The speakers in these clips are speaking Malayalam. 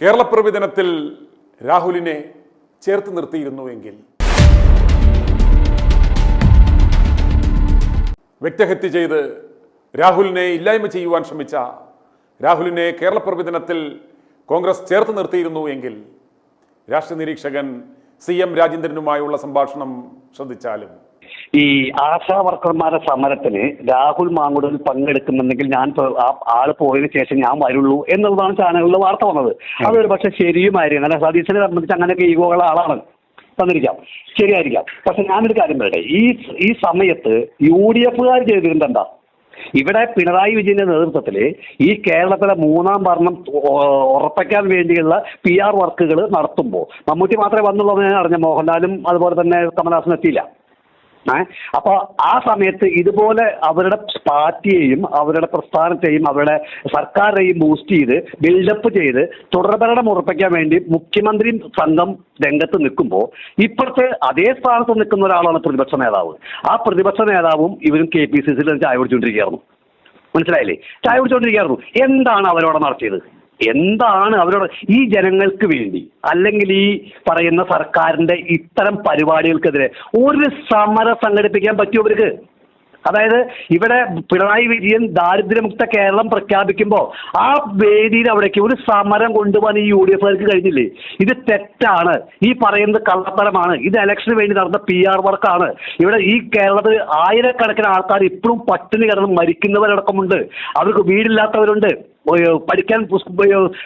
കേരളപ്പിറവി ദിനത്തിൽ രാഹുലിനെ ചേർത്ത് നിർത്തിയിരുന്നുവെങ്കിൽ, വ്യക്തിഹത്യ ചെയ്ത് രാഹുലിനെ ഇല്ലായ്മ ചെയ്യുവാൻ ശ്രമിച്ച രാഹുലിനെ കേരളപ്പിറവി ദിനത്തിൽ കോൺഗ്രസ് ചേർത്ത് നിർത്തിയിരുന്നു എങ്കിൽ, രാഷ്ട്രീയ നിരീക്ഷകൻ CM രാജേന്ദ്രനുമായുള്ള സംഭാഷണം ശ്രദ്ധിച്ചാലും, ഈ ആശാ വർക്കർമാരുടെ സമരത്തിന് രാഹുൽ മാങ്കുടത്തിൽ പങ്കെടുക്കുന്നുണ്ടെങ്കിൽ ഞാൻ ആള് പോയതിനു ശേഷം ഞാൻ വരുള്ളൂ എന്നുള്ളതാണ് ചാനലുകളിൽ വാർത്ത വന്നത്. അതൊരു പക്ഷെ ശരിയുമായിരിക്കും. കാരണം സതീശനെ സംബന്ധിച്ച് അങ്ങനെയൊക്കെ ഈഗോയുള്ള ആളാണ്, തന്നിരിക്കാം, ശരിയായിരിക്കാം. പക്ഷെ ഞാനൊരു കാര്യം പറയട്ടെ, ഈ സമയത്ത് UDF ചെയ്തിരുന്നത് എന്താ? ഇവിടെ പിണറായി വിജയന്റെ നേതൃത്വത്തിൽ ഈ കേരളത്തിലെ മൂന്നാം ഭരണം ഉറപ്പിക്കാൻ വേണ്ടിയുള്ള PR വർക്കുകൾ നടത്തുമ്പോൾ മമ്മൂട്ടി മാത്രമേ വന്നുള്ളൂ എന്ന് ഞാൻ അറിഞ്ഞ, മോഹൻലാലും അതുപോലെ തന്നെ കമൽഹാസനും എത്തിയില്ല. അപ്പൊ ആ സമയത്ത് ഇതുപോലെ അവരുടെ പാർട്ടിയെയും അവരുടെ പ്രസ്ഥാനത്തെയും അവരുടെ സർക്കാരിനെയും ബൂസ്റ്റ് ചെയ്ത് ബിൽഡപ്പ് ചെയ്ത് തുടർഭരണം ഉറപ്പിക്കാൻ വേണ്ടി മുഖ്യമന്ത്രി സംഘം രംഗത്ത് നിൽക്കുമ്പോൾ ഇപ്പോഴത്തെ അതേ സ്ഥാനത്ത് നിൽക്കുന്ന ഒരാളാണ് പ്രതിപക്ഷ നേതാവ്. ആ പ്രതിപക്ഷ നേതാവും ഇവരും KPCC ചായ കുടിച്ചുകൊണ്ടിരിക്കുകയായിരുന്നു. മനസ്സിലായില്ലേ? ചായ കുടിച്ചുകൊണ്ടിരിക്കുകയായിരുന്നു. എന്താണ് അവരോട് നടത്തിയത്? എന്താണ് അവരോട്? ഈ ജനങ്ങൾക്ക് വേണ്ടി അല്ലെങ്കിൽ ഈ പറയുന്ന സർക്കാരിന്റെ ഇത്തരം പരിപാടികൾക്കെതിരെ ഒരു സമരം സംഘടിപ്പിക്കാൻ പറ്റുമോ ഇവർക്ക്? അതായത് ഇവിടെ പിണറായി വിജയൻ ദാരിദ്ര്യമുക്ത കേരളം പ്രഖ്യാപിക്കുമ്പോൾ ആ വേദിയിൽ അവിടേക്ക് ഒരു സമരം കൊണ്ടുപോകാൻ ഈ UDFകാർക്ക് കഴിഞ്ഞില്ലേ? ഇത് തെറ്റാണ്, ഈ പറയുന്നത് കള്ളത്തരമാണ്, ഇത് ഇലക്ഷന് വേണ്ടി നടന്ന PR വർക്കാണ്. ഇവിടെ ഈ കേരളത്തിൽ ആയിരക്കണക്കിന് ആൾക്കാർ ഇപ്പോഴും പട്ടിണി കിടന്ന് മരിക്കുന്നവരടക്കമുണ്ട്. അവർക്ക് വീടില്ലാത്തവരുണ്ട്, പഠിക്കാൻ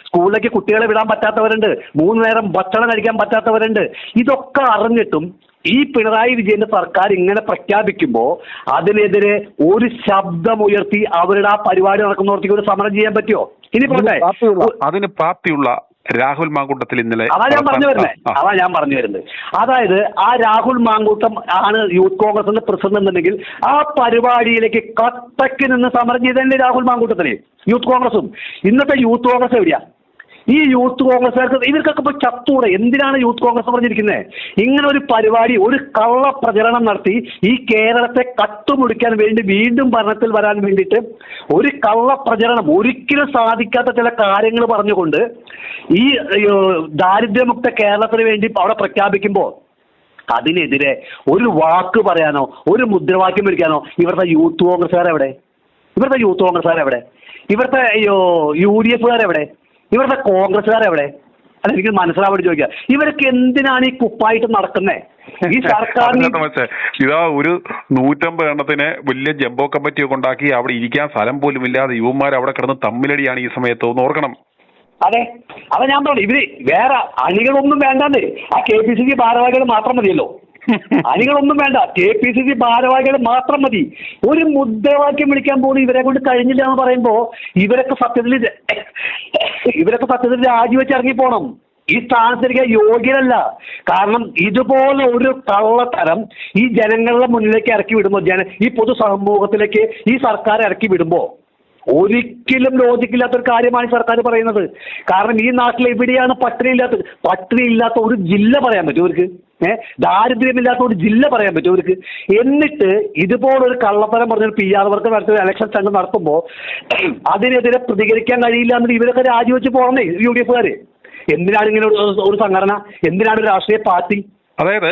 സ്കൂളിലേക്ക് കുട്ടികളെ വിടാൻ പറ്റാത്തവരുണ്ട്, 3 നേരം ഭക്ഷണം കഴിക്കാൻ പറ്റാത്തവരുണ്ട്. ഇതൊക്കെ അറിഞ്ഞിട്ടും ഈ പിണറായി വിജയന്റെ സർക്കാർ ഇങ്ങനെ പ്രഖ്യാപിക്കുമ്പോൾ അതിനെതിരെ ഒരു ശബ്ദമുയർത്തി അവരുടെ ആ പരിപാടി നടക്കുന്നവർക്ക് ഒരു സമരം ചെയ്യാൻ പറ്റുമോ? ഇനി പോട്ടെ, അതിന് പ്രാപ്തിയുള്ള രാഹുൽ മാങ്കൂട്ടത്തിൽ ഇന്നലെ അതാ ഞാൻ പറഞ്ഞു വരുന്നത്. അതായത് ആ രാഹുൽ മാങ്കൂട്ടം ആണ് യൂത്ത് കോൺഗ്രസിന്റെ പ്രസിഡന്റ് എന്നുണ്ടെങ്കിൽ ആ പരിപാടിയിലേക്ക് കട്ടക്ക് നിന്ന് സമരം ചെയ്തതല്ലേ രാഹുൽ മാങ്കൂട്ടത്തിന് യൂത്ത് കോൺഗ്രസും. ഇന്നത്തെ യൂത്ത് കോൺഗ്രസ് എവിടെയാ? ഈ യൂത്ത് കോൺഗ്രസ്സുകാർക്ക് ഇവർക്കൊക്കെ ഇപ്പോൾ ചത്തൂടെ? എന്തിനാണ് യൂത്ത് കോൺഗ്രസ് പറഞ്ഞിരിക്കുന്നത്? ഇങ്ങനെ ഒരു പരിപാടി, ഒരു കള്ള പ്രചരണം നടത്തി ഈ കേരളത്തെ കട്ടുമുടിക്കാൻ വേണ്ടി വീണ്ടും ഭരണത്തിൽ വരാൻ വേണ്ടിയിട്ട് ഒരു കള്ള പ്രചരണം, ഒരിക്കലും സാധിക്കാത്ത ചില കാര്യങ്ങൾ പറഞ്ഞുകൊണ്ട് ഈ ദാരിദ്ര്യമുക്ത കേരളത്തിന് വേണ്ടി അവിടെ പ്രഖ്യാപിക്കുമ്പോൾ അതിനെതിരെ ഒരു വാക്ക് പറയാനോ ഒരു മുദ്രാവാക്യം വിളിക്കാനോ ഇവിടുത്തെ യൂത്ത് കോൺഗ്രസ്സുകാരെവിടെ? ഇവിടുത്തെ UDFകാരെവിടെ? ഇവരുടെ കോൺഗ്രസ്സുകാരെവിടെ? അല്ല, എനിക്ക് മനസ്സിലാവാൻ ചോദിക്കുക, ഇവർക്ക് എന്തിനാണ് ഈ കുപ്പായിട്ട് നടക്കുന്നത്? ഈ സർക്കാരിന് ഇതാ ഒരു 150 എണ്ണത്തിന് വലിയ ജംബോ കമ്മിറ്റിയൊക്കെ ഉണ്ടാക്കി അവിടെ ഇരിക്കാൻ സ്ഥലം പോലും ഇല്ലാതെ യുവന്മാർ അവിടെ കിടന്ന് തമ്മിലടിയാണ് ഈ സമയത്ത്. ഒന്ന് ഓർക്കണം. അതെ, അതാ ഞാൻ പറഞ്ഞു, ഇവര് വേറെ അണികളൊന്നും വേണ്ടാന്നേ, ആ KPCC ഭാരവാഹികൾ മാത്രം മതിയല്ലോ. അണികളൊന്നും വേണ്ട, KPCC ഭാരവാഹികൾ മാത്രം മതി. ഒരു മുദ്രാവാക്യം വിളിക്കാൻ പോലും ഇവരെ കൊണ്ട് കഴിഞ്ഞില്ല എന്ന് പറയുമ്പോ ഇവരൊക്കെ സത്യത്തിൽ രാജിവെച്ച് ഇറങ്ങിപ്പോണം. ഈ സ്ഥാനത്തിരിക്കാൻ യോഗ്യരല്ല. കാരണം ഇതുപോലെ ഒരു കള്ളത്തരം ഈ ജനങ്ങളുടെ മുന്നിലേക്ക് ഇറക്കി വിടുമ്പോൾ, ഈ പൊതു സമൂഹത്തിലേക്ക് ഈ സർക്കാർ ഇറക്കി വിടുമ്പോൾ ഒരിക്കലും ലോജിക്കില്ലാത്തൊരു കാര്യമാണ് സർക്കാർ പറയുന്നത്. കാരണം ഈ നാട്ടിൽ എവിടെയാണ് പട്ടിണി ഇല്ലാത്ത ഒരു ജില്ല പറയാൻ പറ്റും ഇവർക്ക്? ദാരിദ്ര്യമില്ലാത്ത ഒരു ജില്ല പറയാൻ പറ്റും ഇവർക്ക്? എന്നിട്ട് ഇതുപോലൊരു കള്ളത്തരം പറഞ്ഞ PR വർക്ക് നടത്തുന്ന ഇലക്ഷൻ സംഘം നടത്തുമ്പോൾ അതിനെതിരെ പ്രതികരിക്കാൻ കഴിയില്ല എന്നിട്ട് ഇവരൊക്കെ രാജിവെച്ച് പോകണേ UDFകാര്. എന്തിനാണ് ഇങ്ങനെ ഒരു സംഘടന? എന്തിനാണ് ഒരു രാഷ്ട്രീയ പാർട്ടി? അതായത്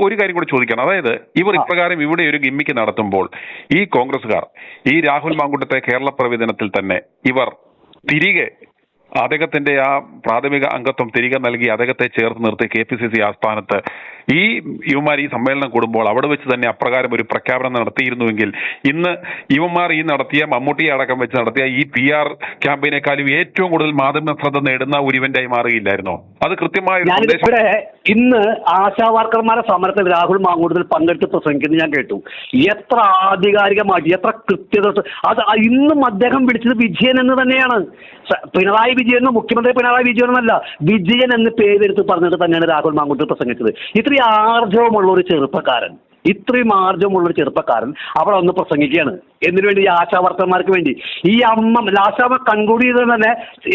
ഒരു കാര്യം കൂടി ചോദിക്കണം. അതായത് ഇവർ ഇപ്രകാരം ഇവിടെ ഒരു ഗിമ്മിക്ക് നടത്തുമ്പോൾ ഈ കോൺഗ്രസ്സുകാർ ഈ രാഹുൽ മാങ്കൂട്ടത്തെ കേരളപ്പിറവി ദിനത്തിൽ തന്നെ ഇവർ തിരികെ അദ്ദേഹത്തിന്റെ ആ പ്രാഥമിക അംഗത്വം തിരികെ നൽകി അദ്ദേഹത്തെ ചേർത്ത് നിർത്തി KPCC ആസ്ഥാനത്ത് ഈ യുവമാർ ഈ സമ്മേളനം കൂടുമ്പോൾ അവിടെ വെച്ച് തന്നെ അപ്രകാരം ഒരു പ്രഖ്യാപനം നടത്തിയിരുന്നുവെങ്കിൽ ഇന്ന് യുവമാർ ഈ നടത്തിയ മമ്മൂട്ടിയെ അടക്കം വെച്ച് നടത്തിയ ഈ PR ക്യാമ്പയിനേക്കാളും ഏറ്റവും കൂടുതൽ മാധ്യമ ശ്രദ്ധ നേടുന്ന ഒരു ഇവന്റായി മാറുകയില്ലായിരുന്നോ? അത് കൃത്യമായ ഇന്ന് ആശാ വർക്കർമാരുടെ സമരത്തിൽ രാഹുൽ മാങ്കൂട്ടത്തിൽ പങ്കെടുത്ത് പ്രസംഗിക്കുന്നത് ഞാൻ കേട്ടു. എത്ര ആധികാരികമായിട്ട്, എത്ര കൃത്യത! അത് ഇന്നും അദ്ദേഹം വിളിച്ചത് വിജയൻ എന്ന് തന്നെയാണ്. പിണറായി വിജയനോ മുഖ്യമന്ത്രി പിണറായി വിജയനൊന്നല്ല, വിജയൻ എന്ന് പേരെടുത്ത് പറഞ്ഞിട്ട് തന്നെയാണ് രാഹുൽ മാങ്കൂട്ടത്തിൽ പ്രസംഗിച്ചത്. ഇത്രയും ആർജവമുള്ള ഒരു ചെറുപ്പക്കാരൻ അവിടെ ഒന്ന് പ്രസംഗിക്കുകയാണ്. എന്തിനു വേണ്ടി? ഈ ആശാവർക്കർമാർക്ക് വേണ്ടി. ഈ ആശാവ കൺക്ലൂഡ് ചെയ്തത് തന്നെ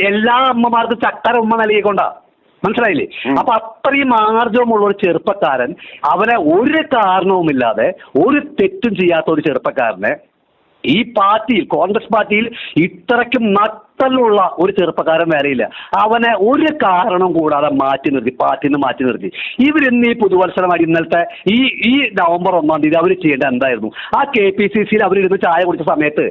എല്ലാ അമ്മമാർക്കും ചക്കര ഉമ്മ നൽകിക്കൊണ്ടാ. മനസ്സിലായില്ലേ? അപ്പൊ അത്രയും ആർജവമുള്ള ഒരു ചെറുപ്പക്കാരൻ, അവനെ ഒരു കാരണവുമില്ലാതെ ഒരു തെറ്റും ചെയ്യാത്ത ഒരു ചെറുപ്പക്കാരനെ ഈ പാർട്ടിയിൽ, കോൺഗ്രസ് പാർട്ടിയിൽ ഇത്രയ്ക്കും നട്ട നട്ടലുള്ള ഒരു ചെറുപ്പക്കാരൻ വേറെയില്ല. അവനെ ഒരു കാരണം കൂടാതെ പാർട്ടിയിൽ നിന്ന് മാറ്റി നിർത്തി. ഇവരിന്ന് ഈ പുതുവത്സരമായി ഇന്നലത്തെ ഈ നവംബർ 1-ാം തീയതി അവർ ചെയ്യേണ്ട എന്തായിരുന്നു? ആ KPCC അവരിരുന്ന് ചായ കുടിച്ച സമയത്ത്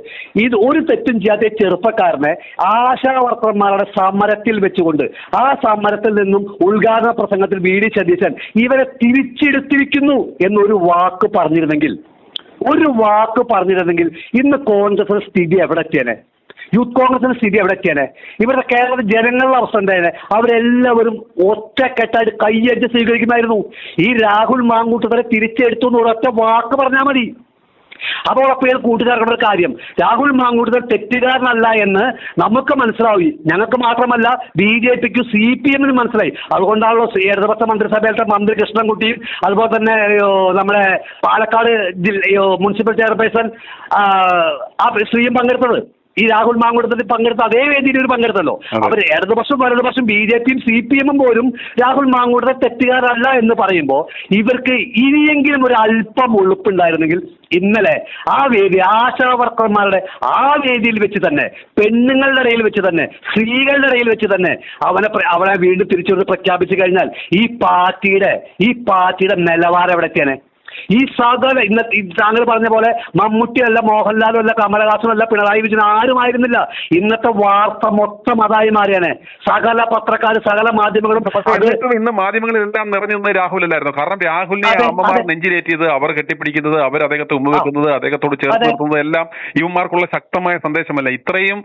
ഇത് ഒരു തെറ്റും ചെയ്യാത്ത ചെറുപ്പക്കാരനെ ആശാ വർക്കർമാരുടെ സമരത്തിൽ വെച്ചുകൊണ്ട് ആ സമരത്തിൽ നിന്നും ഉദ്ഘാടന പ്രസംഗത്തിൽ VD സതീശൻ ഇവരെ തിരിച്ചെടുത്തിരിക്കുന്നു എന്നൊരു വാക്ക് പറഞ്ഞിരുന്നെങ്കിൽ ഇന്ന് കോൺഗ്രസിന്റെ സ്ഥിതി എവിടെ എത്തിയേനെ? യൂത്ത് കോൺഗ്രസിന്റെ സ്ഥിതി എവിടെ എത്തിയേനെ? ഇവരുടെ കേരളത്തിലെ ജനങ്ങളുടെ അവസ്ഥ എന്തായാലും അവരെല്ലാവരും ഒറ്റക്കെട്ടായിട്ട് കൈയടിച്ച് സ്വീകരിക്കുമായിരുന്നു. ഈ രാഹുൽ മാങ്കൂട്ടത്തിനെ തിരിച്ചെടുത്തു എന്ന് ഒരൊറ്റ വാക്ക് പറഞ്ഞാൽ മതി. അപ്പോൾ അപ്പോൾ കൂട്ടുകാർക്കുള്ള ഒരു കാര്യം, രാഹുൽ മാങ്കൂട്ടത്തിൽ തെറ്റുകാരനല്ല എന്ന് നമുക്ക് മനസ്സിലായി. ഞങ്ങൾക്ക് മാത്രമല്ല BJPക്കും CPM-നും മനസ്സിലായി. അതുകൊണ്ടാണല്ലോ ഇടതുപക്ഷ മന്ത്രിസഭയിലത്തെ മന്ത്രി കൃഷ്ണൻകുട്ടിയും അതുപോലെ തന്നെ നമ്മുടെ പാലക്കാട് മുനിസിപ്പൽ ചെയർപേഴ്സൺ ശ്രീയും പങ്കെടുത്തത്. ഈ രാഹുൽ മാങ്കൂട്ടത്തിൽ പങ്കെടുത്ത അതേ വേദിയിൽ ഒരു പങ്കെടുത്തല്ലോ. അവർ ഇടതുപക്ഷം വലതുപക്ഷം BJPയും CPM-ഉം പോലും രാഹുൽ മാങ്കൂട്ടത്തെ തെറ്റുകാരല്ല എന്ന് പറയുമ്പോൾ ഇവർക്ക് ഇനിയെങ്കിലും ഒരു അല്പം ഉളുപ്പുണ്ടായിരുന്നെങ്കിൽ ഇന്നലെ ആ വേദി ആശാ വർക്കർമാരുടെ ആ വേദിയിൽ വെച്ച് തന്നെ, പെണ്ണുങ്ങളുടെ ഇടയിൽ വെച്ച് തന്നെ, സ്ത്രീകളുടെ ഇടയിൽ വെച്ച് തന്നെ അവനെ വീണ്ടും തിരിച്ചു പ്രഖ്യാപിച്ചു കഴിഞ്ഞാൽ ഈ പാർട്ടിയുടെ നിലവാരം എവിടെ എത്തിയാനെ? ഈ സകല താങ്കൾ പറഞ്ഞ പോലെ മമ്മൂട്ടിയല്ല, മോഹൻലാലും അല്ല, കമലഹാസനും അല്ല, പിണറായി വിജയൻ ആരുമായിരുന്നില്ല. ഇന്നത്തെ വാർത്ത മൊത്തം അതായി മാറിയാണ്. സകല പത്രക്കാർ, സകല മാധ്യമങ്ങളും. ഇന്ന് മാധ്യമങ്ങളെല്ലാം നിറഞ്ഞു രാഹുലല്ലായിരുന്നു. കാരണം രാഹുലിനെ അമ്മമാർ നെഞ്ചിലേറ്റിയത്, അവർ കെട്ടിപ്പിടിക്കുന്നത്, അവർ അദ്ദേഹത്തെ ഉമ്മവെക്കുന്നത്, അദ്ദേഹത്തോട് ചേർത്ത് നിർത്തുന്നത് എല്ലാം യുവമാർക്കുള്ള ശക്തമായ സന്ദേശമല്ല. ഇത്രയും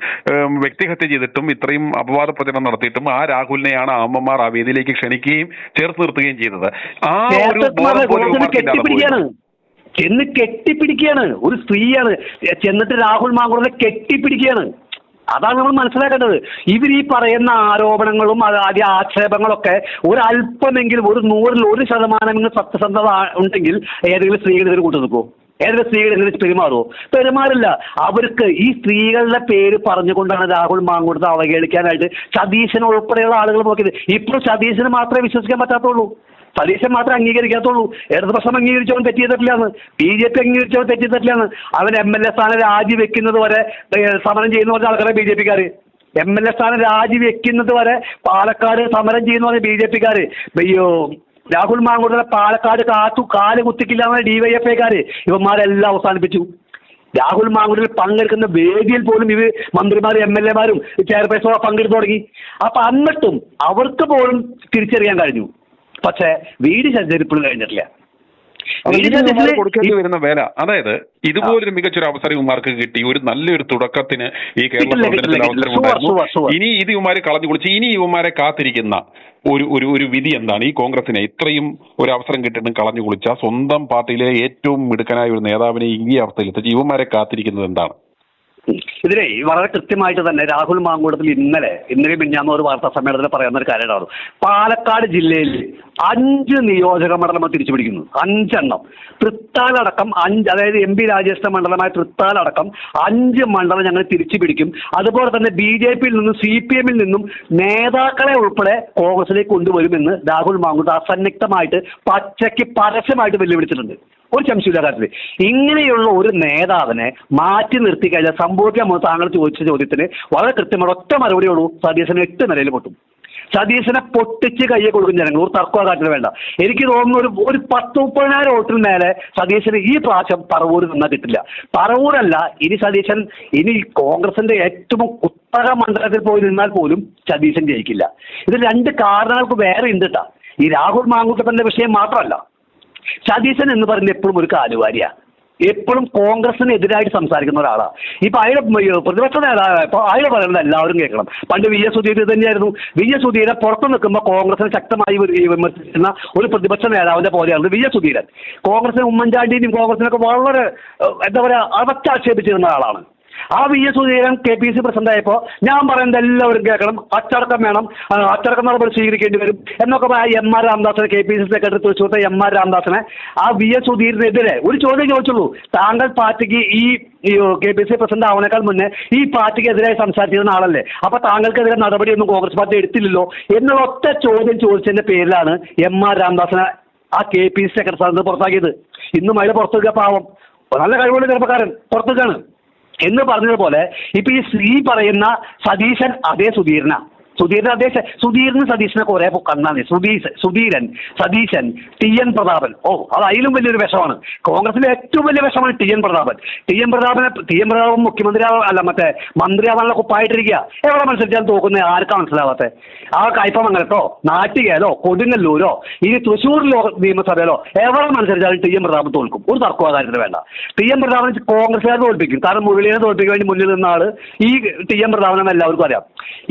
വ്യക്തിഹത്യ ചെയ്തിട്ടും ഇത്രയും അപവാദ പ്രചരണം നടത്തിയിട്ടും ആ രാഹുലിനെയാണ് അമ്മമാർ ആ വേദിയിലേക്ക് ക്ഷണിക്കുകയും ചേർത്ത് നിർത്തുകയും ചെയ്തത്. ആ ഒരു ചെന്ന് കെട്ടിപ്പിടിക്കുകയാണ്. ഒരു സ്ത്രീയാണ് ചെന്നിട്ട് രാഹുൽ മാങ്കൂട്ടത്തിനെ കെട്ടിപ്പിടിക്കുകയാണ്. അതാണ് നമ്മൾ മനസ്സിലാക്കേണ്ടത്. ഇവർ ഈ പറയുന്ന ആരോപണങ്ങളും ആക്ഷേപങ്ങളൊക്കെ ഒരല്പമെങ്കിലും, ഒരു 100% സത്യസന്ധത ഉണ്ടെങ്കിൽ ഏതെങ്കിലും സ്ത്രീകൾ ഇതിന് കൂട്ടു നിൽക്കുമോ? ഏതെങ്കിലും സ്ത്രീകൾ ഇതിന് പെരുമാറില്ല. അവർക്ക് ഈ സ്ത്രീകളുടെ പേര് പറഞ്ഞുകൊണ്ടാണ് രാഹുൽ മാങ്കൂട്ടത്തെ അവഹേളിക്കാനായിട്ട് സതീശൻ ഉൾപ്പെടെയുള്ള ആളുകൾ നോക്കിയത്. ഇപ്പോൾ സതീശന് മാത്രമേ വിശ്വസിക്കാൻ പറ്റാത്തുള്ളൂ. സതീശൻ മാത്രമേ അംഗീകരിക്കാത്തുള്ളൂ. ഇടതുപക്ഷം അംഗീകരിച്ചവൻ തെറ്റ് ചെയ്തിട്ടില്ലാന്ന്, BJP അംഗീകരിച്ചവൻ തെറ്റ് ചെയ്തിട്ടില്ലാന്ന്. അവൻ MLA സ്ഥാനം രാജിവെക്കുന്നത് വരെ സമരം ചെയ്യുന്ന പറഞ്ഞ ആൾക്കാരെ BJP-ക്കാർ. MLA സ്ഥാനം രാജിവെക്കുന്നത് വരെ പാലക്കാട് സമരം ചെയ്യുന്ന പറഞ്ഞ BJP-ക്കാർ. അയ്യോ, രാഹുൽ മാങ്കൂട്ടത്തിനെ പാലക്കാട് കാല് കുത്തിക്കില്ലാന്ന് DYFI-ക്കാർ. ഇവന്മാരെല്ലാം അവസാനിപ്പിച്ചു. രാഹുൽ മാങ്കൂട്ടത്തിൽ പങ്കെടുക്കുന്ന വേദിയിൽ പോലും ഇവർ മന്ത്രിമാരും MLA-മാരും ചെയർപേഴ്സണോ പങ്കെടുത്തു തുടങ്ങി. അപ്പൊ എന്നിട്ടും അവർക്ക് പോലും തിരിച്ചറിയാൻ കഴിഞ്ഞു. പക്ഷേ VD സതീശൻ ഇപ്പോഴും കഴിഞ്ഞിട്ടില്ല. കൊടുക്കേണ്ടി വരുന്ന വേല, അതായത് ഇതുപോലൊരു മികച്ചൊരു അവസരം ഇവന്മാർക്ക് കിട്ടി, ഒരു നല്ലൊരു തുടക്കത്തിന് ഈ കേരള പ്രവർത്തനത്തിൽ അവസരമുണ്ടായിരുന്നു. ഇനി ഇത് ഇവന്മാരെ കളഞ്ഞു കുളിച്ച് ഇനി ഇവന്മാരെ കാത്തിരിക്കുന്ന ഒരു വിധി എന്താണ്? ഈ കോൺഗ്രസിനെ ഇത്രയും ഒരു അവസരം കിട്ടിയിട്ടും കളഞ്ഞു കുളിച്ച സ്വന്തം പാർട്ടിയിലെ ഏറ്റവും മിടുക്കനായ ഒരു നേതാവിനെ ഈ അവസ്ഥയിൽ എത്തിച്ച് ഇവന്മാരെ കാത്തിരിക്കുന്നത് എന്താണ്? ഇതിനെ വളരെ കൃത്യമായിട്ട് തന്നെ രാഹുൽ മാങ്കൂട്ടത്തിൽ ഇന്നലെ മിഞ്ഞാന്ന് ഒരു വാർത്താ സമ്മേളനത്തിൽ പറയുന്ന ഒരു കാര്യമാണ്. പാലക്കാട് ജില്ലയിൽ 5 നിയോജക മണ്ഡലം തിരിച്ചു പിടിക്കുന്നു. 5 എണ്ണം. തൃത്താലടക്കം 5, അതായത് MP രാജേഷിന്റെ മണ്ഡലമായ തൃത്താലടക്കം 5 മണ്ഡലം ഞങ്ങൾ തിരിച്ചു പിടിക്കും. അതുപോലെ തന്നെ BJP-യിൽ നിന്നും CPM-ൽ നിന്നും നേതാക്കളെ ഉൾപ്പെടെ കോൺഗ്രസിലേക്ക് കൊണ്ടുവരുമെന്ന് രാഹുൽ മാങ്കൂട്ടം അസന്നിഗ്ധമായിട്ട് പച്ചയ്ക്ക് പരസ്യമായിട്ട് വെല്ലുവിളിച്ചിട്ടുണ്ട്. ഒരു സംശയമില്ല കാര്യത്തിൽ. ഇങ്ങനെയുള്ള ഒരു നേതാവിനെ മാറ്റി നിർത്തി കഴിഞ്ഞാൽ സംഭവിക്കാൻ താങ്കൾ ചോദിച്ച ചോദ്യത്തിന് വളരെ കൃത്യമായ ഒറ്റ മറുപടി ഉള്ളൂ. സതീശന് 8 നിലയിൽ പൊട്ടും. സതീശനെ പൊട്ടിച്ച് കയ്യെ കൊടുക്കും ജനങ്ങൾ. ഒരു തർക്കമാകാറ്റിന് വേണ്ട. എനിക്ക് തോന്നുന്നു ഒരു 10-30,000 വോട്ടിന് മേലെ സതീശന് ഈ പ്രാവശ്യം പറവൂർ നിന്നാൽ കിട്ടില്ല. പറവൂരല്ല, ഇനി കോൺഗ്രസിന്റെ ഏറ്റവും കുത്തക മണ്ഡലത്തിൽ പോയി നിന്നാൽ പോലും സതീശൻ ജയിക്കില്ല. ഇത് 2 കാരണങ്ങൾക്ക് വേറെ ഉണ്ട് കേട്ടാ. ഈ രാഹുൽ മാങ്കൂട്ടത്തിന്റെ വിഷയം മാത്രമല്ല. സതീശൻ എന്ന് പറയുന്നത് എപ്പോഴും ഒരു കാലുവാരിയാണ്. എപ്പോഴും കോൺഗ്രസിനെതിരായിട്ട് സംസാരിക്കുന്ന ഒരാളാണ്. ഇപ്പൊ അയാളെ പ്രതിപക്ഷ നേതാവ് ഇപ്പൊ അയാൾ പറയുന്നത് എല്ലാവരും കേൾക്കണം. പണ്ട് VS സുധീരൻ തന്നെയായിരുന്നു. VS സുധീരൻ പുറത്തു നിൽക്കുമ്പോൾ കോൺഗ്രസിനെ ശക്തമായി വിമർശിക്കുന്ന ഒരു പ്രതിപക്ഷ നേതാവിന്റെ പോലെയാണ് VS സുധീരൻ. കോൺഗ്രസിനെ ഉമ്മൻചാണ്ടിയും കോൺഗ്രസിനൊക്കെ വളരെ എന്താ പറയാ അടച്ചാക്ഷേപിച്ചിരുന്ന ആളാണ്. ആ VS സുധീരൻ KPC പ്രസിഡന്റ് ആയപ്പോൾ ഞാൻ പറയുന്നത് എല്ലാവരും കേൾക്കണം, അച്ചടക്കം വേണം, അച്ചടക്കം നടപടി സ്വീകരിക്കേണ്ടി വരും എന്നൊക്കെ MR രാമദാസിനെ, KPC സെക്രട്ടറി തൃശ്ശൂർത്തെ MR രാമദാസിനെ ആ VS സുധീരനെതിരെ ഒരു ചോദ്യം ചോദിച്ചുള്ളൂ. താങ്കൾ പാർട്ടിക്ക് ഈ KPC പ്രസിഡന്റ് ആവുന്നേക്കാൾ മുന്നേ ഈ പാർട്ടിക്ക് എതിരായി സംസാരിച്ചിരുന്ന ആളല്ലേ, അപ്പൊ താങ്കൾക്കെതിരെ നടപടിയൊന്നും കോൺഗ്രസ് പാർട്ടി എടുത്തില്ലല്ലോ എന്നുള്ള ഒറ്റ ചോദ്യം ചോദിച്ചതിന്റെ പേരിലാണ് MR രാമദാസിനെ ആ KPC സെക്രട്ടറി സ്ഥാനത്ത് പുറത്താക്കിയത്. ഇന്നും അയാൾ പുറത്തുക പാവം, നല്ല കഴിവുള്ള ചെറുപ്പക്കാരൻ പുറത്തുകയാണ്. എന്ന് പറഞ്ഞതുപോലെ ഇപ്പൊ ഈ പറയുന്ന സതീശൻ അതേ സുധീരനാ. സുധീരന് സതീശനൊക്കെ ഒരേ കണ്ണാണ്. സുധീരൻ, സതീശൻ, TN പ്രതാപൻ. അത് അതിലും വലിയൊരു വിഷമാണ്. കോൺഗ്രസിലെ ഏറ്റവും വലിയ വിഷമാണ് TN പ്രതാപൻ. TN പ്രതാപൻ മുഖ്യമന്ത്രി മന്ത്രിയാവാനുള്ള കുപ്പായിട്ടിരിക്കുക. എവിടെ മത്സരിച്ചാലും തോക്കുന്നത് ആർക്കാ മനസ്സിലാവാത്തെ? ആ കയ്പമംഗലത്തോ നാട്ടികയിലോ കൊടുങ്ങല്ലൂരോ ഇനി തൃശ്ശൂരിലോ നിയമസഭയിലോ എവിടെ മത്സരിച്ചാലും TN പ്രതാപൻ തോൽക്കും. ഒരു തർക്കവും കാര്യത്തിന് വേണ്ട. TN പ്രതാപൻ കോൺഗ്രസ്സുകാരെ തോൽപ്പിക്കും. കാരണം മുരളീനെ തോൽപ്പിക്കാൻ വേണ്ടി മുന്നിൽ നിന്ന ആള് ഈ TN പ്രതാപനം എല്ലാവർക്കും അറിയാം.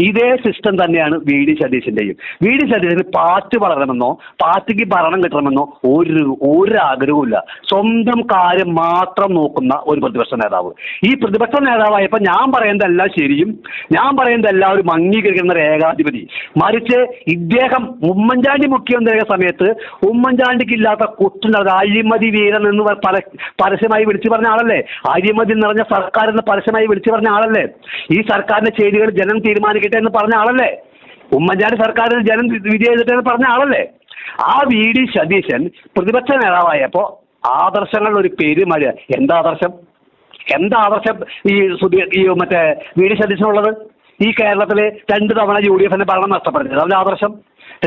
ഇതേ സിസ്റ്റം തന്നെയാണ് VD സതീശന്റെയും. VD സതീശന് പാർട്ടി വളരണമെന്നോ പാർട്ടിക്ക് ഭരണം കിട്ടണമെന്നോ ഒരു ആഗ്രഹവുമില്ല. സ്വന്തം കാര്യം മാത്രം നോക്കുന്ന ഒരു പ്രതിപക്ഷ നേതാവ്. ഈ പ്രതിപക്ഷ നേതാവായപ്പോൾ ഞാൻ പറയുന്നതെല്ലാം ശരിയും ഞാൻ പറയുന്നതെല്ലാം ഒരു അംഗീകരിക്കുന്ന ഏകാധിപതി. മറിച്ച് ഇദ്ദേഹം ഉമ്മൻചാണ്ടി മുഖ്യമന്ത്രിയായ സമയത്ത് ഉമ്മൻചാണ്ടിക്ക് ഇല്ലാത്ത കുറ്റുണ്ടായത് അഴിമതി വീരൻ എന്ന് പരസ്യമായി വിളിച്ചു പറഞ്ഞ ആളല്ലേ? അഴിമതി നിറഞ്ഞ സർക്കാർ എന്ന് പരസ്യമായി വിളിച്ചു പറഞ്ഞ ആളല്ലേ? ഈ സർക്കാരിന്റെ ചെയ്തികൾ ജനം തീരുമാനിക്കട്ടെ എന്ന് പറഞ്ഞ ആളല്ലേ? ഉമ്മൻചാണ്ടി സർക്കാരിന് ജനം വിധി ചെയ്തിട്ടെന്ന് പറഞ്ഞ ആളല്ലേ? ആ VD സതീശൻ പ്രതിപക്ഷ നേതാവായപ്പോ ആദർശങ്ങളുടെ ഒരു പെരുമഴ. എന്താ ആദർശം ഈ VD സതീശനുള്ളത്? ഈ കേരളത്തില് 2 തവണ UDF ഭരണം നഷ്ടപ്പെടുത്തിയത് അവന്റെ ആദർശം?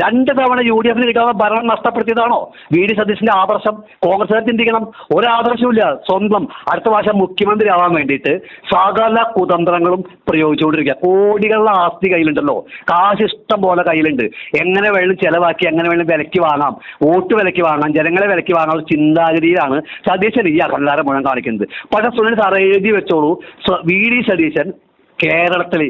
2 തവണ UDF കിട്ടാതെ ഭരണം നഷ്ടപ്പെടുത്തിയതാണോ VD സതീശന്റെ ആദർശം? കോൺഗ്രസ്സുകാർ ചിന്തിക്കണം. ഒരാദർശമില്ല. സ്വന്തം അടുത്ത പ്രാവശ്യം മുഖ്യമന്ത്രി ആവാൻ വേണ്ടിയിട്ട് സകല കുതന്ത്രങ്ങളും പ്രയോഗിച്ചുകൊണ്ടിരിക്കുക. കോടികളുടെ ആസ്തി കയ്യിലുണ്ടല്ലോ, കാശ് ഇഷ്ടം പോലെ കയ്യിലുണ്ട്. എങ്ങനെ വേണം ചെലവാക്കി എങ്ങനെ വേണം വിലയ്ക്ക് വാങ്ങാം, വോട്ട് വിലയ്ക്ക് വാങ്ങാം, ജനങ്ങളെ വിലയ്ക്ക് വാങ്ങാൻ ചിന്താഗതിയിലാണ് സതീശൻ ഈ അഹങ്കാരം മുഴുവൻ കാണിക്കുന്നത്. പക്ഷേ സുനിൽ സാർ എഴുതി വെച്ചോളൂ, VD സതീശൻ കേരളത്തിൽ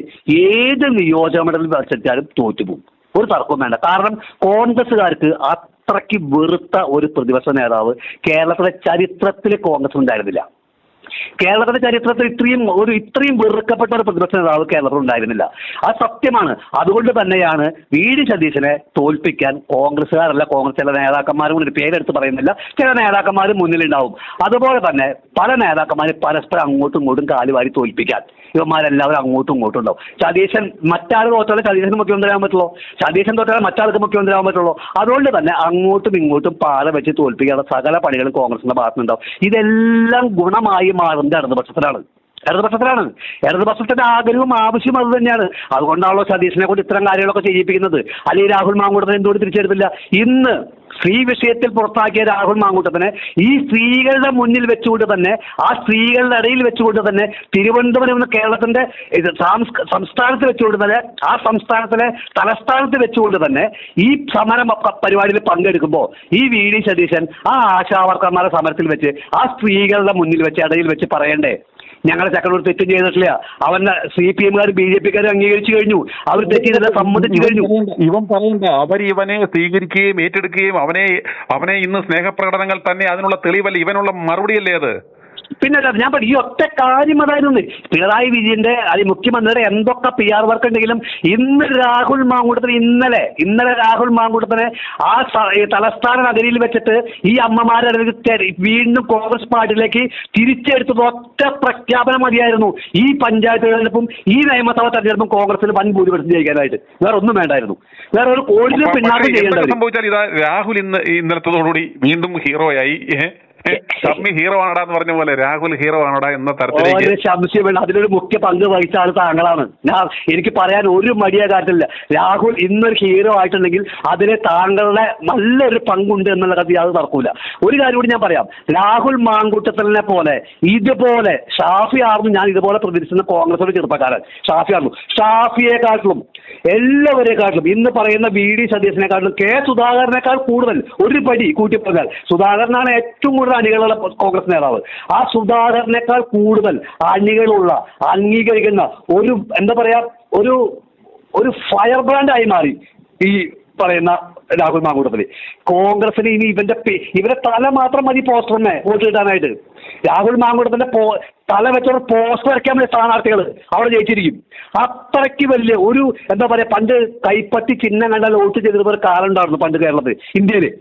ഏത് നിയോജകമണ്ഡലത്തിൽ മത്സരിച്ചാലും തോറ്റുപോകും. ഒരു തർക്കവും വേണ്ട. കാരണം കോൺഗ്രസ്സുകാർക്ക് അത്രയ്ക്ക് വെറുത്ത ഒരു പ്രതിപക്ഷ നേതാവ് കേരളത്തിലെ ചരിത്രത്തിൽ കോൺഗ്രസ് ഉണ്ടായിരുന്നില്ല. കേരളത്തിന്റെ ചരിത്രത്തിൽ ഇത്രയും വെറുക്കപ്പെട്ട ഒരു പ്രതിപക്ഷ നേതാവ് കേരളത്തിൽ ഉണ്ടായിരുന്നില്ല. അത് സത്യമാണ്. അതുകൊണ്ട് തന്നെയാണ് VD സതീശനെ തോൽപ്പിക്കാൻ കോൺഗ്രസ്സുകാരല്ല, കോൺഗ്രസ് ചില നേതാക്കന്മാരും കൂടി പേരെടുത്ത് പറയുന്നില്ല, ചില നേതാക്കന്മാർ മുന്നിലുണ്ടാവും. അതുപോലെ തന്നെ പല നേതാക്കന്മാർ പരസ്പരം അങ്ങോട്ടും ഇങ്ങോട്ടും കാലുവാരി തോൽപ്പിക്കാൻ ഇവന്മാരെല്ലാവരും അങ്ങോട്ടും ഇങ്ങോട്ടും ഉണ്ടാവും. സതീശൻ മറ്റാൾ തോറ്റാലേ സതീശന് മുഖ്യമന്ത്രി ആകാൻ പറ്റുള്ളൂ, സതീശൻ തോറ്റാലേ മറ്റാൾക്ക് മുഖ്യമന്ത്രി ആകാൻ പറ്റുള്ളൂ. അതുകൊണ്ട് തന്നെ അങ്ങോട്ടും ഇങ്ങോട്ടും പാല വെച്ച് തോൽപ്പിക്കാനുള്ള സകല പണികളും കോൺഗ്രസിന്റെ ഭാഗത്തുനിന്നുണ്ടാവും. ഇതെല്ലാം ഗുണമായി മാറുന്നത് ഇടതുപക്ഷത്തിന്റെ ആഗ്രഹവും ആവശ്യം അത് തന്നെയാണ്. അതുകൊണ്ടാണല്ലോ സതീശനെ കൊണ്ട് ഇത്തരം കാര്യങ്ങളൊക്കെ ചെയ്യിപ്പിക്കുന്നത്. അല്ലെങ്കിൽ രാഹുൽ മാങ്കൂട്ടത്തിനെ എന്തുകൊണ്ട് തിരിച്ചെടുത്തില്ല? ഇന്ന് സ്ത്രീ വിഷയത്തിൽ പുറത്താക്കിയ രാഹുൽ മാങ്കൂട്ടത്തിനെ ഈ സ്ത്രീകളുടെ മുന്നിൽ വെച്ചുകൊണ്ട് തന്നെ, ആ സ്ത്രീകളുടെ ഇടയിൽ വെച്ചുകൊണ്ട് തന്നെ, തിരുവനന്തപുരം എന്ന കേരളത്തിന്റെ സംസ്ഥാനത്ത് വെച്ചുകൊണ്ട് തന്നെ, ആ സംസ്ഥാനത്തിലെ തലസ്ഥാനത്ത് വെച്ചുകൊണ്ട് തന്നെ ഈ സമര പരിപാടിയിൽ പങ്കെടുക്കുമ്പോൾ ഈ VD സതീശൻ ആ ആശാവർക്കർമാരുടെ സമരത്തിൽ വെച്ച് ആ സ്ത്രീകളുടെ മുന്നിൽ വെച്ച് ഇടയിൽ വെച്ച് പറയണ്ടേ, ഞങ്ങളെ ചക്രവർത്തി തെറ്റും ചെയ്തിട്ടില്ല, അവന്റെ CPM-കാരും BJP-കാരും അംഗീകരിച്ചു കഴിഞ്ഞു, അവർ തെറ്റിയതെല്ലാം സമ്മതിച്ചു കഴിഞ്ഞു. ഇവൻ പറയണ്ട, അവർ ഇവനെ സ്വീകരിക്കുകയും ഏറ്റെടുക്കുകയും അവനെ ഇന്ന് സ്നേഹപ്രകടനങ്ങൾ തന്നെ അതിനുള്ള തെളിവല്ല, ഇവനുള്ള മറുപടിയല്ലേ അത്? പിന്നെ ഞാൻ ഈ ഒറ്റ കാര്യം അതായിരുന്നു. പിണറായി വിജയന്റെ അല്ലെങ്കിൽ മുഖ്യമന്ത്രിയുടെ എന്തൊക്കെ PR വർക്ക് ഉണ്ടെങ്കിലും ഇന്നലെ രാഹുൽ മാങ്കൂട്ടത്തിനെ ആ തലസ്ഥാന നഗരിയിൽ വെച്ചിട്ട് ഈ അമ്മമാരെ വീണ്ടും കോൺഗ്രസ് പാർട്ടിയിലേക്ക് തിരിച്ചെടുത്തത് ഒറ്റ പ്രഖ്യാപനം മതിയായിരുന്നു. ഈ പഞ്ചായത്ത് തെരഞ്ഞെടുപ്പും ഈ നിയമസഭാ തെരഞ്ഞെടുപ്പും കോൺഗ്രസിന് വൻ ഭൂരിപക്ഷം ജയിക്കാനായിട്ട് വേറെ ഒന്നും വേണ്ടായിരുന്നു. വേറെ ഒരു കോടിന് പിന്നാക്കം ചെയ്യേണ്ടത്. സംഭവിച്ചാൽ ഇതാ രാഹുൽ ഇന്നലത്തോടുകൂടി വീണ്ടും ഹീറോയായി. ഷമ്മി ഹീറോ ആണടാ എന്ന് പറഞ്ഞ പോലെ രാഹുൽ ഹീറോ ആണോടാ എന്ന തരത്തിലേക്ക് സംശയമില്ല. അതിലൊരു മുഖ്യ പങ്ക് വഹിച്ച ആൾ താങ്കളാണ്. എനിക്ക് പറയാൻ ഒരു മടിയ കാര്യമില്ല. രാഹുൽ ഇന്നൊരു ഹീറോ ആയിട്ടുണ്ടെങ്കിൽ അതിന് താങ്കളുടെ നല്ലൊരു പങ്കുണ്ട് എന്നുള്ള കാര്യം അത് നടക്കൂല. ഒരു കാര്യം കൂടി ഞാൻ പറയാം. രാഹുൽ മാങ്കൂട്ടത്തിനെ പോലെ ഇതുപോലെ ഷാഫി ആർന്നു ഞാൻ ഇതുപോലെ പ്രതികരിക്കുന്ന കോൺഗ്രസിന്റെ ചെറുപ്പക്കാരൻ ഷാഫിയെക്കാട്ടിലും എല്ലാവരെക്കാട്ടിലും ഇന്ന് പറയുന്ന VD സതീശനെക്കാട്ടിലും സുധാകരനേക്കാൾ കൂടുതൽ ഒരു പടി കൂട്ടി പറഞ്ഞാൽ സുധാകരനാണ് ഏറ്റവും കൂടുതൽ അണികളുള്ള കോൺഗ്രസ് നേതാവ്. ആ സുധാകരനേക്കാൾ കൂടുതൽ അണികളുള്ള അംഗീകരിക്കുന്ന ഒരു എന്താ പറയാ ഒരു ഫയർ ബ്രാൻഡായി മാറി ഈ പറയുന്ന രാഹുൽ മാങ്കൂട്ടത്തില്. കോൺഗ്രസിന് ഇനി ഇവരെ തല മാത്രം മതി പോസ്റ്ററിനെ വോട്ട് കിട്ടാനായിട്ട്. രാഹുൽ മാങ്കൂട്ടത്തിന്റെ തല വെച്ചോടെ പോസ്റ്റർ വരയ്ക്കാൻ വേണ്ടി സ്ഥാനാർത്ഥികൾ അവിടെ ജയിച്ചിരിക്കും. അത്രയ്ക്ക് വലിയ ഒരു എന്താ പറയാ, പണ്ട് കൈപ്പത്തി ചിഹ്നം കണ്ടാൽ വോട്ട് ചെയ്തിരുന്ന ഒരു കാലം ഉണ്ടായിരുന്നു പണ്ട് കേരളത്തിൽ, ഇന്ത്യയില്.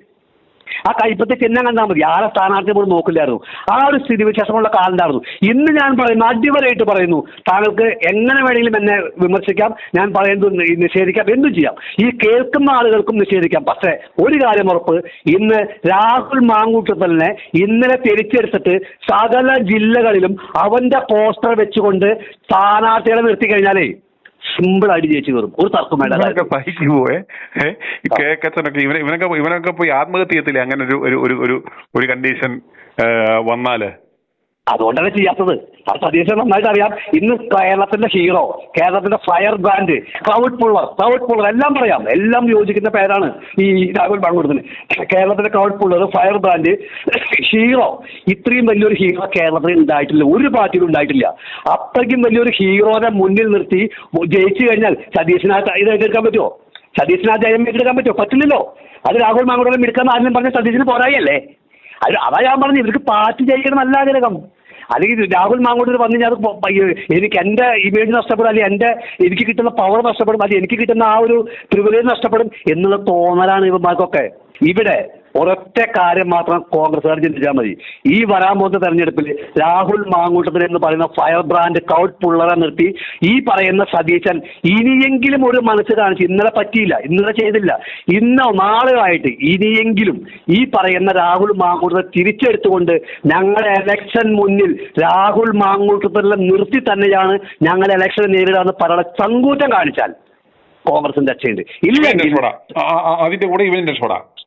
ആ കൈപ്പത്തി ചിഹ്നം കണ്ടാൽ മതി, ആരെ സ്ഥാനാർത്ഥി പോലും നോക്കില്ലായിരുന്നു. ആ ഒരു സ്ഥിതിവിശേഷമുള്ള കാലം ഉണ്ടായിരുന്നു. ഇന്ന് ഞാൻ പറയുന്നു, അടിവരായിട്ട് പറയുന്നു, താങ്കൾക്ക് എങ്ങനെ വേണമെങ്കിലും എന്നെ വിമർശിക്കാം, ഞാൻ പറയുന്നത് നിഷേധിക്കാം, എന്തും ചെയ്യാം, ഈ കേൾക്കുന്ന ആളുകൾക്കും നിഷേധിക്കാം. പക്ഷേ ഒരു കാര്യം ഉറപ്പ്, ഇന്ന് രാഹുൽ മാങ്കൂട്ടത്തലിനെ ഇന്നലെ തിരിച്ചെടുത്തിട്ട് സകല ജില്ലകളിലും അവന്റെ പോസ്റ്റർ വെച്ചുകൊണ്ട് സ്ഥാനാർത്ഥികളെ നിർത്തി കഴിഞ്ഞാലേ സിമ്പിൾ ആയിട്ട് ജയിച്ചു കയറും, ഒരു തർക്കം വേണ്ട. ഇവനൊക്കെ പോയി ആത്മഹത്യ ചെയ്യത്തില്ലേ അങ്ങനെ ഒരു കണ്ടീഷൻ വന്നാല്? അതുകൊണ്ടാണ് ചെയ്യാത്തത്. ആ സതീശൻ നന്നായിട്ട് അറിയാം. ഇന്ന് കേരളത്തിന്റെ ഹീറോ, കേരളത്തിന്റെ ഫയർ ബ്രാൻഡ്, ക്രൗഡ് പുള്ളർ എല്ലാം പറയാം, എല്ലാം യോജിക്കുന്ന പേരാണ് ഈ രാഹുൽ മാങ്കൂട്ടത്തിന്. കേരളത്തിന്റെ crowd puller, fire brand, hero. ഇത്രയും വലിയൊരു ഹീറോ കേരളത്തിൽ ഉണ്ടായിട്ടില്ല, ഒരു പാർട്ടിയിലും ഉണ്ടായിട്ടില്ല. അത്രയ്ക്കും വലിയൊരു ഹീറോനെ മുന്നിൽ നിർത്തി ജയിച്ചു കഴിഞ്ഞാൽ സതീശനാഥ് ഇത് ഏറ്റെടുക്കാൻ പറ്റുമോ? സതീശനാഥ് ജയം ഏറ്റെടുക്കാൻ പറ്റുമോ? പറ്റില്ലല്ലോ. അത് രാഹുൽ മാങ്കൂട്ടം എടുക്കാൻ ആരെങ്കിലും പറഞ്ഞ സതീശന് പോരായല്ലേ? അതാ ഞാൻ പറഞ്ഞു, ഇവർക്ക് പാർട്ടി ജയിക്കണം നല്ല ആഗ്രഹം. അല്ലെങ്കിൽ രാഹുൽ മാങ്കൂട്ടത്തിൽ വന്നു കഴിഞ്ഞാൽ എനിക്ക് എൻ്റെ ഇമേജ് നഷ്ടപ്പെടും, അല്ലെങ്കിൽ എനിക്ക് കിട്ടുന്ന പവർ നഷ്ടപ്പെടും, അല്ലെങ്കിൽ എനിക്ക് കിട്ടുന്ന ആ ഒരു പ്രിവിലേജ് നഷ്ടപ്പെടും എന്നുള്ള തോന്നലാണ് ഇവന്മാർക്കൊക്കെ. ഇവിടെ ഒരൊറ്റ കാര്യം മാത്രം കോൺഗ്രസ്സുകാർ ചിന്തിച്ചാൽ മതി. ഈ വരാൻ പോകുന്ന തെരഞ്ഞെടുപ്പിൽ രാഹുൽ മാങ്കൂട്ടത്തിൽ എന്ന് പറയുന്ന ഫയർ ബ്രാൻഡ് ക്രൗഡ് പുള്ളറെ നിർത്തി ഈ പറയുന്ന സതീശൻ ഇനിയെങ്കിലും ഒരു മനസ്സ് കാണിച്ച്, ഇന്നലെ പറ്റിയില്ല, ഇന്നലെ ചെയ്തില്ല, ഇന്നോ നാളെയായിട്ട് ഇനിയെങ്കിലും ഈ പറയുന്ന രാഹുൽ മാങ്കൂട്ടത്തെ തിരിച്ചെടുത്തുകൊണ്ട് ഞങ്ങളുടെ എലക്ഷൻ മുന്നിൽ രാഹുൽ മാങ്കൂട്ടത്തിലെ നിർത്തി തന്നെയാണ് ഞങ്ങൾ എലക്ഷൻ നേരിടാന്ന് പറയുന്ന ചങ്കൂറ്റം കാണിച്ചാൽ കോൺഗ്രസിന്റെ രക്ഷയുണ്ട്. ഇല്ലെങ്കിൽ അതിന്റെ കൂടെ ഇവന്റെ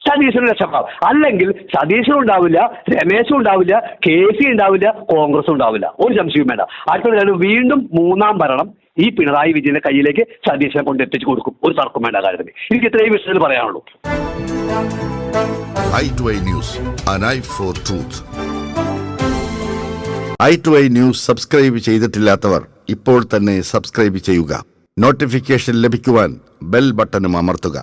സതീശനും രക്ഷപ്പെടാം. അല്ലെങ്കിൽ സതീശനും ഉണ്ടാവില്ല, രമേശും ഉണ്ടാവില്ല, KC ഉണ്ടാവില്ല, കോൺഗ്രസും ഉണ്ടാവില്ല, ഒരു സംശയവും വേണ്ട. അടുത്ത വീണ്ടും മൂന്നാം ഭരണം ഈ പിണറായി വിജയന്റെ കയ്യിലേക്ക് സതീശനെ കൊണ്ട് എത്തിച്ചു കൊടുക്കും, ഒരു തർക്കം വേണ്ട കാര്യത്തിൽ. എനിക്ക് ഇത്രയും വിഷയത്തിൽ പറയാനുള്ളൂ. i2i News, an eye for truth. i2i News subscribe ചെയ്തിട്ടില്ലാത്തവർ ഇപ്പോൾ തന്നെ സബ്സ്ക്രൈബ് ചെയ്യുക. നോട്ടിഫിക്കേഷൻ ലഭിക്കുവാൻ ബെൽ ബട്ടണും അമർത്തുക.